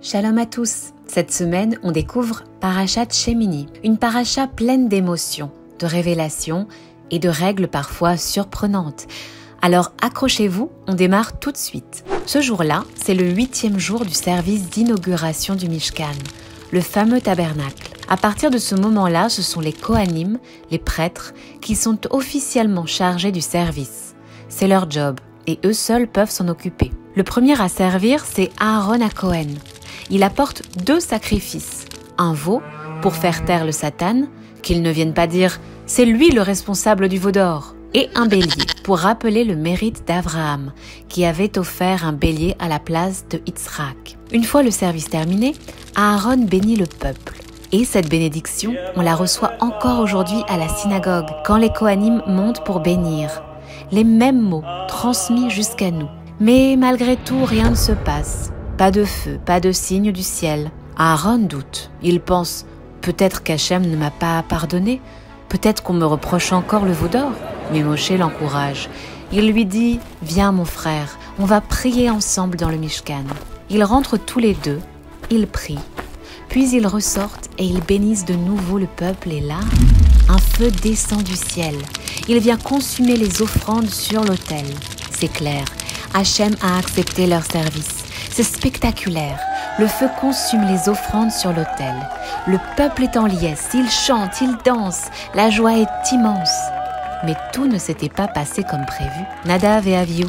Shalom à tous. Cette semaine, on découvre Parashat Shemini, une paracha pleine d'émotions, de révélations et de règles parfois surprenantes. Alors accrochez-vous, on démarre tout de suite. Ce jour-là, c'est le 8e jour du service d'inauguration du Mishkan, le fameux tabernacle. À partir de ce moment-là, ce sont les Kohanim, les prêtres, qui sont officiellement chargés du service. C'est leur job, et eux seuls peuvent s'en occuper. Le premier à servir, c'est Aaron à Cohen. Il apporte 2 sacrifices, un veau pour faire taire le Satan, qu'il ne vienne pas dire « c'est lui le responsable du veau d'or », et un bélier pour rappeler le mérite d'Abraham, qui avait offert un bélier à la place de Yitzhak. Une fois le service terminé, Aaron bénit le peuple. Et cette bénédiction, on la reçoit encore aujourd'hui à la synagogue, quand les Kohanim montent pour bénir. Les mêmes mots transmis jusqu'à nous. Mais malgré tout, rien ne se passe. Pas de feu, pas de signe du ciel. Aaron doute. Il pense, peut-être qu'Hachem ne m'a pas pardonné. Peut-être qu'on me reproche encore le veau d'or. Mais Moshe l'encourage. Il lui dit, viens mon frère, on va prier ensemble dans le Mishkan. Ils rentrent tous les deux, ils prient. Puis ils ressortent et ils bénissent de nouveau le peuple et là, un feu descend du ciel. Il vient consumer les offrandes sur l'autel. C'est clair, Hachem a accepté leur service. C'est spectaculaire. Le feu consume les offrandes sur l'autel. Le peuple est en liesse, il chante, il danse. La joie est immense. Mais tout ne s'était pas passé comme prévu. Nadav et Avihu,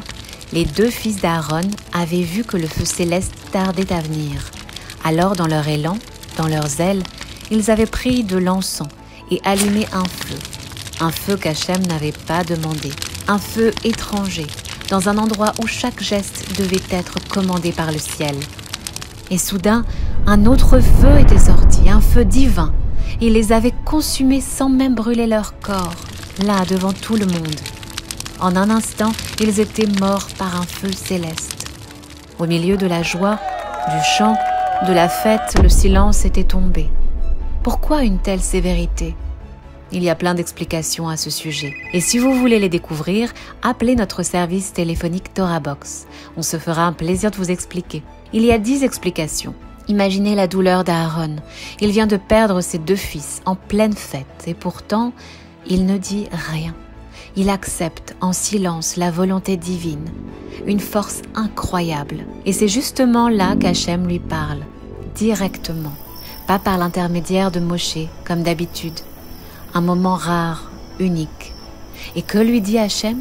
les 2 fils d'Aaron, avaient vu que le feu céleste tardait à venir. Alors, dans leur élan, dans leur zèle, ils avaient pris de l'encens et allumé un feu qu'Hachem n'avait pas demandé, un feu étranger, dans un endroit où chaque geste devait être commandé par le ciel. Et soudain, un autre feu était sorti, un feu divin. Il les avait consumés sans même brûler leur corps, là devant tout le monde. En un instant, ils étaient morts par un feu céleste. Au milieu de la joie, du chant, de la fête, le silence était tombé. Pourquoi une telle sévérité ? Il y a plein d'explications à ce sujet. Et si vous voulez les découvrir, appelez notre service téléphonique Torah Box. On se fera un plaisir de vous expliquer. Il y a 10 explications. Imaginez la douleur d'Aaron. Il vient de perdre ses 2 fils en pleine fête et pourtant, il ne dit rien. Il accepte en silence la volonté divine. Une force incroyable. Et c'est justement là qu'Hachem lui parle, directement. Pas par l'intermédiaire de Moshe, comme d'habitude. Un moment rare, unique. Et que lui dit Hachem ?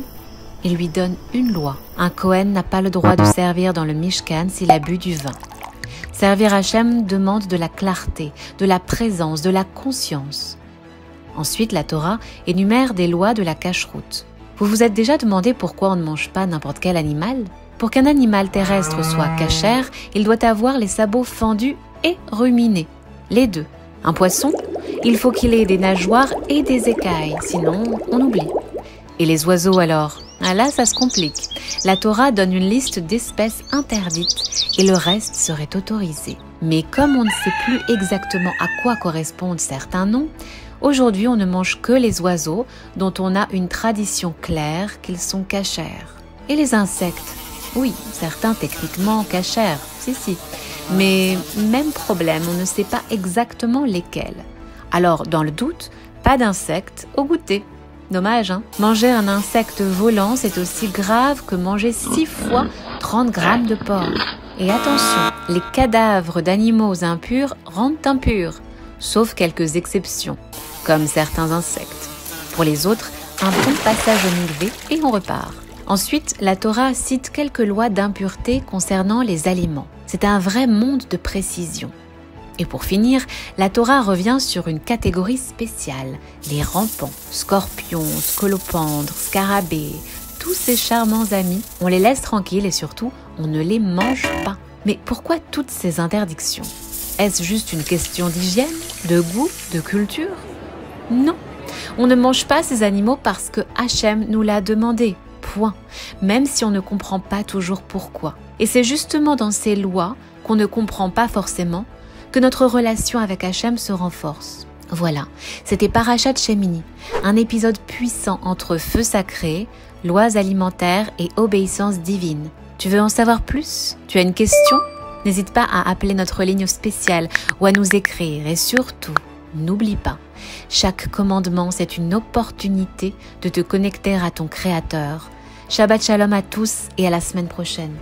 Il lui donne une loi. Un Kohen n'a pas le droit de servir dans le Mishkan s'il a bu du vin. Servir Hachem demande de la clarté, de la présence, de la conscience. Ensuite, la Torah énumère des lois de la cacheroute. Vous vous êtes déjà demandé pourquoi on ne mange pas n'importe quel animal ? Pour qu'un animal terrestre soit cachère, il doit avoir les sabots fendus et ruminés. Les deux. Un poisson, il faut qu'il ait des nageoires et des écailles, sinon on oublie. Et les oiseaux alors ? Ah là, ça se complique. La Torah donne une liste d'espèces interdites et le reste serait autorisé. Mais comme on ne sait plus exactement à quoi correspondent certains noms, aujourd'hui on ne mange que les oiseaux dont on a une tradition claire qu'ils sont cachères. Et les insectes ? Oui, certains techniquement cachères, si. Mais même problème, on ne sait pas exactement lesquels. Alors, dans le doute, pas d'insectes au goûter. Dommage, hein ? Manger un insecte volant, c'est aussi grave que manger 6 fois 30 grammes de porc. Et attention, les cadavres d'animaux impurs rendent impurs, sauf quelques exceptions, comme certains insectes. Pour les autres, un bon passage au mikvé et on repart. Ensuite, la Torah cite quelques lois d'impureté concernant les aliments. C'est un vrai monde de précision. Et pour finir, la Torah revient sur une catégorie spéciale, les rampants, scorpions, scolopendres, scarabées, tous ces charmants amis, on les laisse tranquilles et surtout, on ne les mange pas. Mais pourquoi toutes ces interdictions ? Est-ce juste une question d'hygiène, de goût, de culture ? Non, on ne mange pas ces animaux parce que Hachem nous l'a demandé. Point. Même si on ne comprend pas toujours pourquoi. Et c'est justement dans ces lois qu'on ne comprend pas forcément que notre relation avec Hachem se renforce. Voilà, c'était Parashat Shemini, un épisode puissant entre feu sacré, lois alimentaires et obéissance divine. Tu veux en savoir plus ? Tu as une question ? N'hésite pas à appeler notre ligne spéciale ou à nous écrire et surtout, n'oublie pas, chaque commandement c'est une opportunité de te connecter à ton Créateur. Shabbat Shalom à tous et à la semaine prochaine.